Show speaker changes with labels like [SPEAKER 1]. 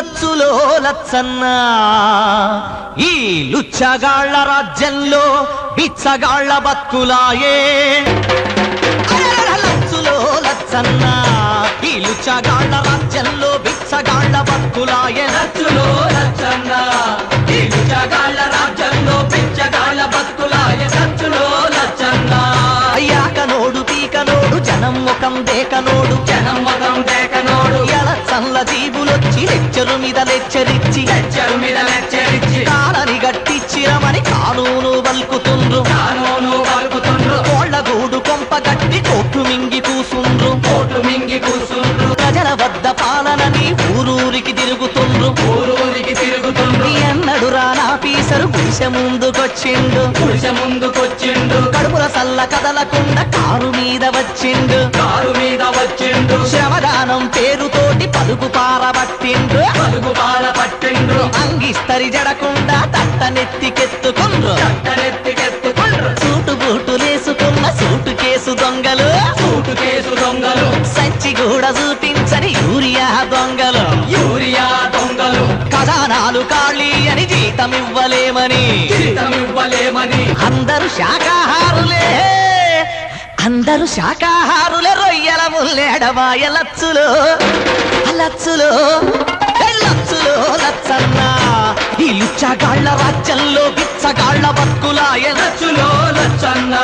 [SPEAKER 1] లచ్చులో లచ్చన్న ఈ లుచ్చగాళ్ల రాజ్యంలో బిచ్చగాళ్ల బతుకులాయే లచ్చులో లచ్చన్న ఈ లుచ్చగాళ్ల రాజ్యంలో బిచ్చగాళ్ల బతుకులాయే లచ్చులో లచ్చన్న ఈ లుచ్చగాళ్ల రాజ్యంలో బిచ్చగాళ్ల బతుకులాయే లచ్చులో లచ్చన్న అయ్యాకనోడు పీకనోడు జనం ముఖం దేకనోడు ఎలచ్చన్ల జీవులొచ్చి లెచ్చరు మీద లెచ్చరిచ్చి కాలని గట్టిచ్చిరమని కానూను వల్కుతుండ్రు కోళ్ల గూడు కొంప గట్టి కోట్లు మింగి కూసుండ్రు ప్రజల వద్ద పాలనని ఊరూరికి తిరుగుతుండ్రు ఎన్నడు రానా పీసరు గుడిసె ముందుకొచ్చిండు కడుపుల సల్ల కదలకుండా కారు మీద వచ్చిండు శ్రమదానం పేరుతోటి పలుకు పారబట్టిండ్రు అంగిస్తరి జడకుండా తట్టనెత్తికెత్తుకుండ్రు సూటు బూటులేసుకున్న సూటు కేసు దొంగలు సంచి కూడా చూపించని యూరియా దొంగలు ఖజానాలు ఖాళీ అని జీతమివ్వలేమని అందరూ శాకాహారులే రొయ్యల ముల్లేడవాయ లచ్చులో లచ్చన్న ఈ లుచ్చగాళ్ల రాజ్యంలో బిచ్చగాళ్ల బతుకులాయ లచ్చులో లచ్చన్న